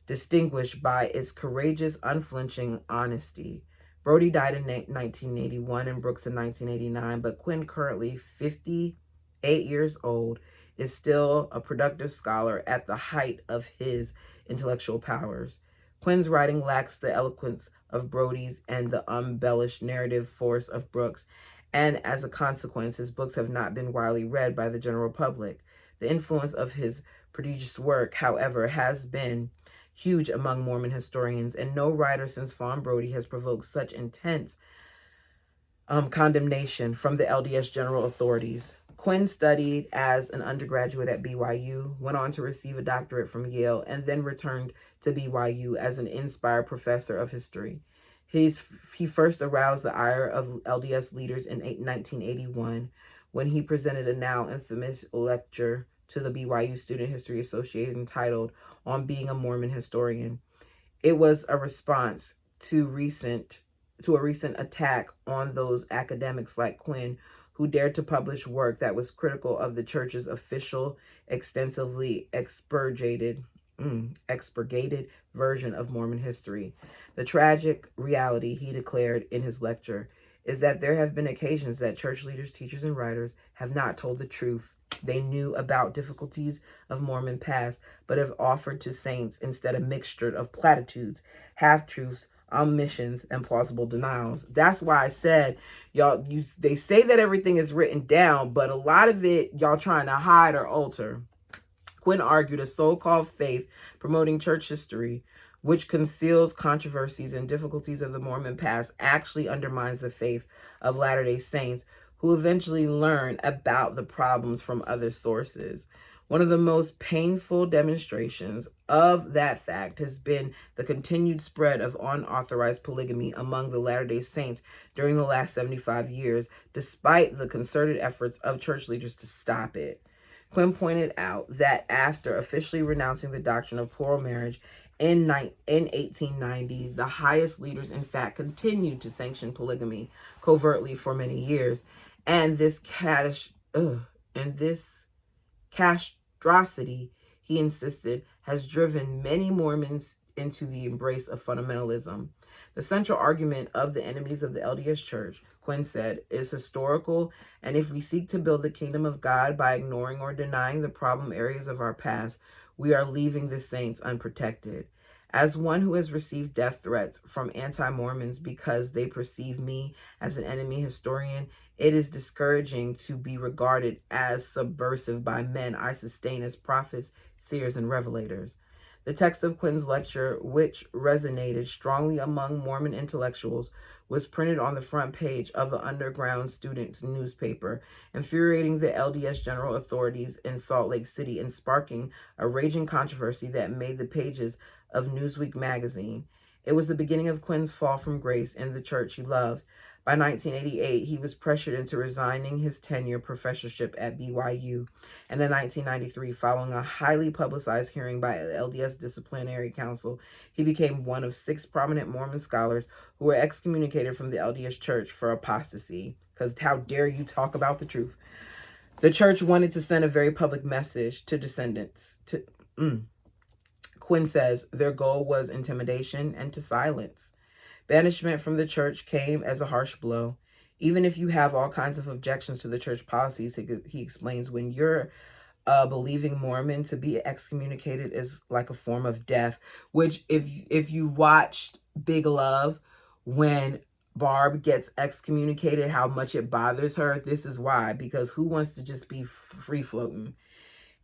distinguished by its courageous, unflinching honesty. Brodie died in 1981 and Brooks in 1989, but Quinn, currently 58 years old, is still a productive scholar at the height of his intellectual powers. Quinn's writing lacks the eloquence of Brodie's and the embellished narrative force of Brooks, and as a consequence, his books have not been widely read by the general public. The influence of his prodigious work, however, has been huge among Mormon historians, and no writer since Fawn Brodie has provoked such intense condemnation from the LDS general authorities. Quinn studied as an undergraduate at BYU, went on to receive a doctorate from Yale, and then returned to BYU as an inspired professor of history. He first aroused the ire of LDS leaders in 1981 when he presented a now infamous lecture to the BYU Student History Association entitled On Being a Mormon Historian. It was a response to a recent attack on those academics like Quinn who dared to publish work that was critical of the church's official, extensively expurgated version of Mormon history. The tragic reality, he declared in his lecture, is that there have been occasions that church leaders, teachers, and writers have not told the truth. They knew about difficulties of Mormon past, but have offered to saints instead a mixture of platitudes, half-truths, omissions, and plausible denials. That's why I said, y'all, they say that everything is written down, but a lot of it y'all trying to hide or alter. Quinn argued a so-called faith promoting church history, which conceals controversies and difficulties of the Mormon past, actually undermines the faith of Latter-day Saints, who eventually learn about the problems from other sources. One of the most painful demonstrations of that fact has been the continued spread of unauthorized polygamy among the Latter-day Saints during the last 75 years, despite the concerted efforts of church leaders to stop it. Quinn pointed out that after officially renouncing the doctrine of plural marriage in 1890, the highest leaders, in fact, continued to sanction polygamy covertly for many years, and this castrosity, he insisted, has driven many Mormons into the embrace of fundamentalism. The central argument of the enemies of the LDS Church, Quinn said, is historical, and if we seek to build the kingdom of God by ignoring or denying the problem areas of our past, we are leaving the saints unprotected. As one who has received death threats from anti-Mormons because they perceive me as an enemy historian, it is discouraging to be regarded as subversive by men I sustain as prophets, seers, and revelators. The text of Quinn's lecture, which resonated strongly among Mormon intellectuals, was printed on the front page of the Underground Students newspaper, infuriating the LDS general authorities in Salt Lake City and sparking a raging controversy that made the pages of Newsweek magazine. It was the beginning of Quinn's fall from grace in the church he loved. By 1988, he was pressured into resigning his tenure professorship at BYU. And in 1993, following a highly publicized hearing by the LDS Disciplinary Council, he became one of 6 prominent Mormon scholars who were excommunicated from the LDS Church for apostasy. Because how dare you talk about the truth? The church wanted to send a very public message to descendants. Quinn says their goal was intimidation and to silence. Banishment from the church came as a harsh blow. Even if you have all kinds of objections to the church policies, he explains, when you're a believing Mormon, to be excommunicated is like a form of death, which if you watched Big Love, when Barb gets excommunicated, how much it bothers her, this is why, because who wants to just be free floating?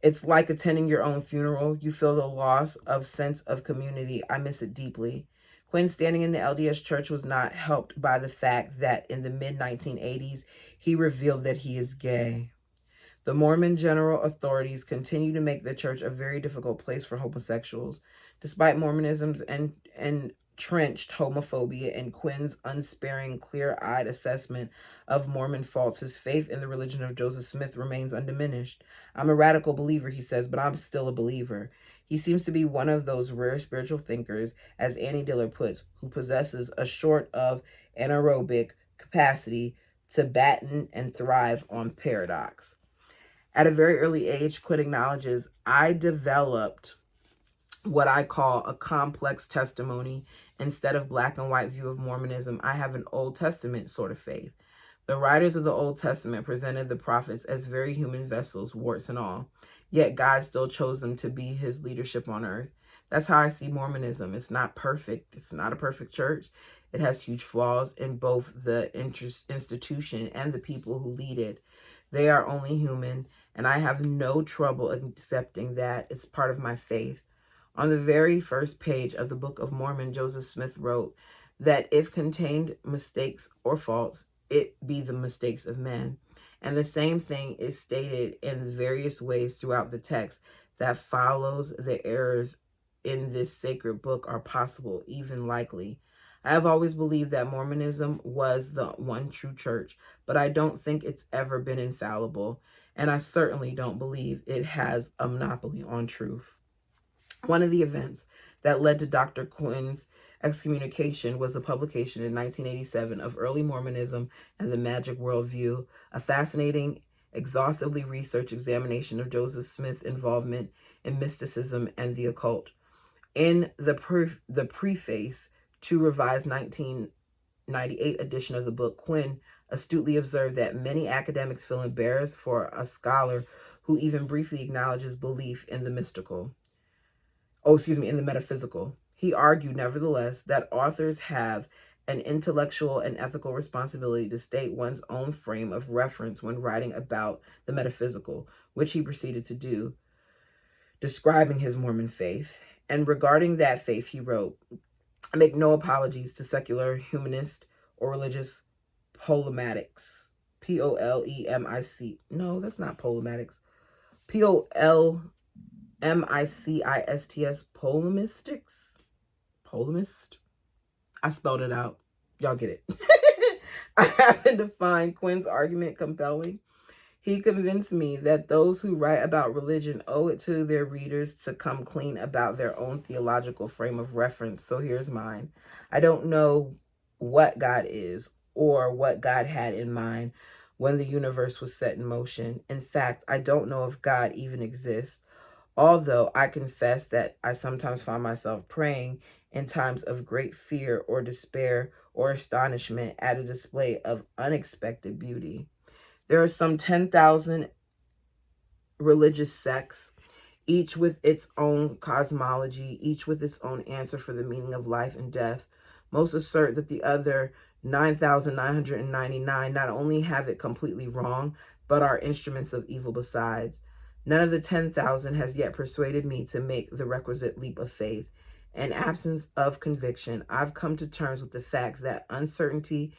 It's like attending your own funeral. You feel the loss of sense of community. I miss it deeply. Quinn standing in the LDS Church was not helped by the fact that in the mid-1980s, he revealed that he is gay. The Mormon general authorities continue to make the church a very difficult place for homosexuals. Despite Mormonism's entrenched homophobia and Quinn's unsparing, clear-eyed assessment of Mormon faults, his faith in the religion of Joseph Smith remains undiminished. I'm a radical believer, he says, but I'm still a believer. He seems to be one of those rare spiritual thinkers, as Annie Dillard puts, who possesses a sort of anaerobic capacity to batten and thrive on paradox. At a very early age, Quinn acknowledges, I developed what I call a complex testimony. Instead of black and white view of Mormonism, I have an Old Testament sort of faith. The writers of the Old Testament presented the prophets as very human vessels, warts and all. Yet God still chose them to be his leadership on earth. That's how I see Mormonism. It's not perfect. It's not a perfect church. It has huge flaws in both the institution and the people who lead it. They are only human, and I have no trouble accepting that. It's part of my faith. On the very first page of the Book of Mormon, Joseph Smith wrote that if contained mistakes or faults, it be the mistakes of men. And the same thing is stated in various ways throughout the text that follows the errors in this sacred book are possible, even likely. I have always believed that Mormonism was the one true church, but I don't think it's ever been infallible. And I certainly don't believe it has a monopoly on truth. One of the events that led to Dr. Quinn's excommunication was the publication in 1987 of Early Mormonism and the Magic Worldview, a fascinating, exhaustively researched examination of Joseph Smith's involvement in mysticism and the occult. In the preface to revised 1998 edition of the book, Quinn astutely observed that many academics feel embarrassed for a scholar who even briefly acknowledges belief in the in the metaphysical. He argued, nevertheless, that authors have an intellectual and ethical responsibility to state one's own frame of reference when writing about the metaphysical, which he proceeded to do. describing his Mormon faith. And regarding that faith, he wrote, I make no apologies to secular, humanist, or religious polematics. Polemic. No, that's not polematics. Polemicists. Polemist? I spelled it out. Y'all get it. I happen to find Quinn's argument compelling. He convinced me that those who write about religion owe it to their readers to come clean about their own theological frame of reference. So here's mine. I don't know what God is or what God had in mind when the universe was set in motion. In fact, I don't know if God even exists. Although I confess that I sometimes find myself praying in times of great fear or despair or astonishment at a display of unexpected beauty. There are some 10,000 religious sects, each with its own cosmology, each with its own answer for the meaning of life and death. Most assert that the other 9,999 not only have it completely wrong, but are instruments of evil besides. None of the 10,000 has yet persuaded me to make the requisite leap of faith. In absence of conviction, I've come to terms with the fact that uncertainty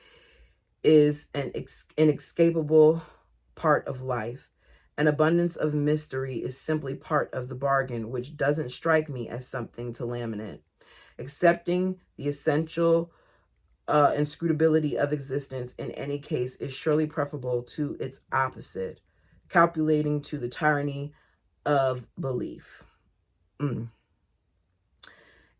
is an inescapable part of life. An abundance of mystery is simply part of the bargain, which doesn't strike me as something to lament. Accepting the essential inscrutability of existence in any case is surely preferable to its opposite, calculating to the tyranny of belief. And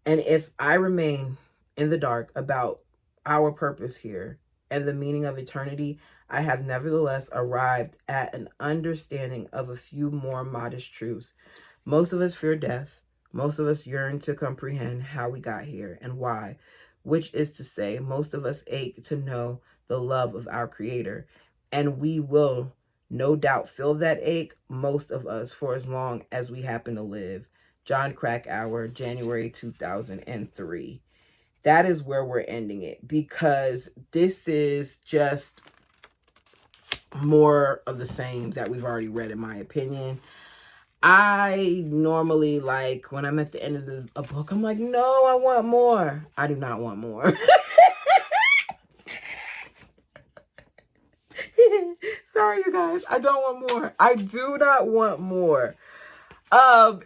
if I remain in the dark about our purpose here and the meaning of eternity, I have nevertheless arrived at an understanding of a few more modest truths. Most of us fear death. Most of us yearn to comprehend how we got here and why, which is to say, most of us ache to know the love of our Creator, and we will no doubt feel that ache, most of us, for as long as we happen to live. Jon Krakauer, January 2003. That is where we're ending it, because this is just more of the same that we've already read, in my opinion. I normally, like, when I'm at the end of a book, I'm like, no, I want more. I do not want more. Sorry, you guys. I don't want more. I do not want more.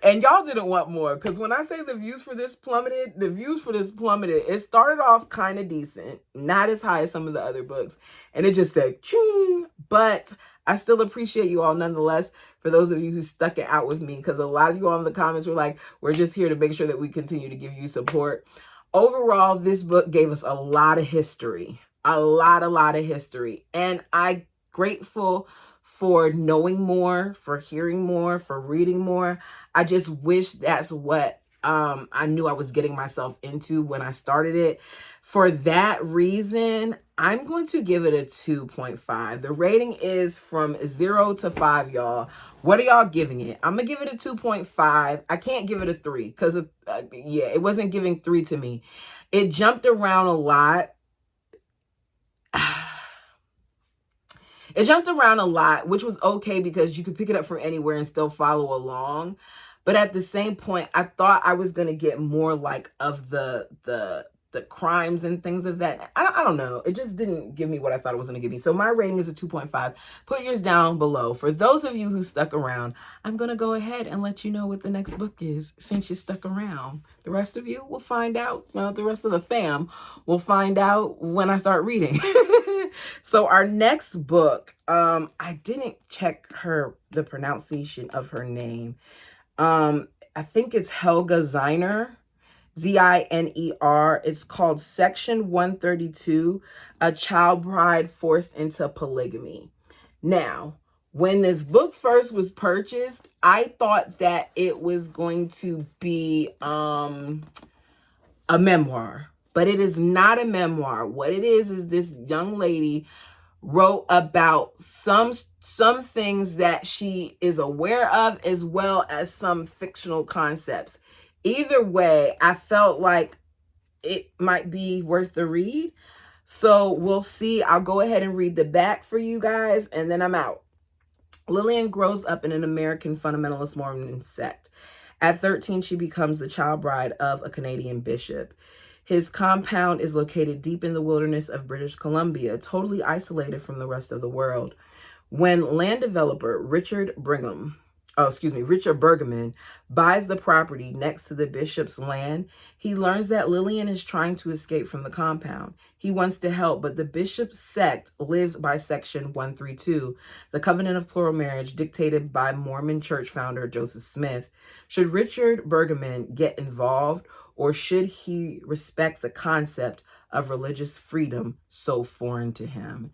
And y'all didn't want more, because when I say the views for this plummeted, it started off kind of decent, not as high as some of the other books, and it just said ching. But I still appreciate you all nonetheless, for those of you who stuck it out with me, because a lot of you all in the comments were like, we're just here to make sure that we continue to give you support. Overall, this book gave us a lot of history, a lot of history, and I'm grateful for knowing more, for hearing more, for reading more. I just wish that's what I knew I was getting myself into when I started it. For that reason, I'm going to give it a 2.5. The rating is from 0 to 5, y'all. What are y'all giving it? I'm going to give it a 2.5. I can't give it a 3 because, it wasn't giving 3 to me. It jumped around a lot. It jumped around a lot, which was okay because you could pick it up from anywhere and still follow along. But at the same point, I thought I was going to get more like of the crimes and things of that. I don't know. It just didn't give me what I thought it was going to give me. So my rating is a 2.5. Put yours down below. For those of you who stuck around, I'm going to go ahead and let you know what the next book is since you stuck around. The rest of you will find out. Well, the rest of the fam will find out when I start reading. So our next book, I didn't check the pronunciation of her name. I think it's Helga Ziner. Ziner. It's called Section 132, A Child Bride Forced into Polygamy. Now, when this book first was purchased, I thought that it was going to be a memoir, but it is not a memoir. What it is this young lady wrote about some things that she is aware of, as well as some fictional concepts. Either way, I felt like it might be worth the read. So we'll see. I'll go ahead and read the back for you guys, and then I'm out. Lillian grows up in an American fundamentalist Mormon sect. At 13, she becomes the child bride of a Canadian bishop. His compound is located deep in the wilderness of British Columbia, totally isolated from the rest of the world. When land developer Richard Bergman buys the property next to the bishop's land, he learns that Lillian is trying to escape from the compound. He wants to help, but the bishop's sect lives by Section 132, the covenant of plural marriage dictated by Mormon church founder Joseph Smith. Should Richard Bergman get involved, or should he respect the concept of religious freedom so foreign to him?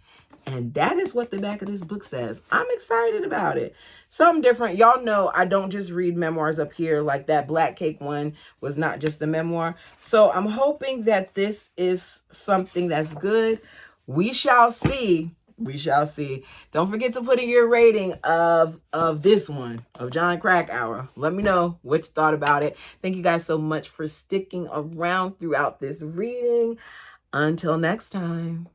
And that is what the back of this book says. I'm excited about it. Something different. Y'all know I don't just read memoirs up here. Like that Black Cake one was not just a memoir. So I'm hoping that this is something that's good. We shall see. We shall see. Don't forget to put in your rating of this one, of Jon Krakauer. Let me know what you thought about it. Thank you guys so much for sticking around throughout this reading. Until next time.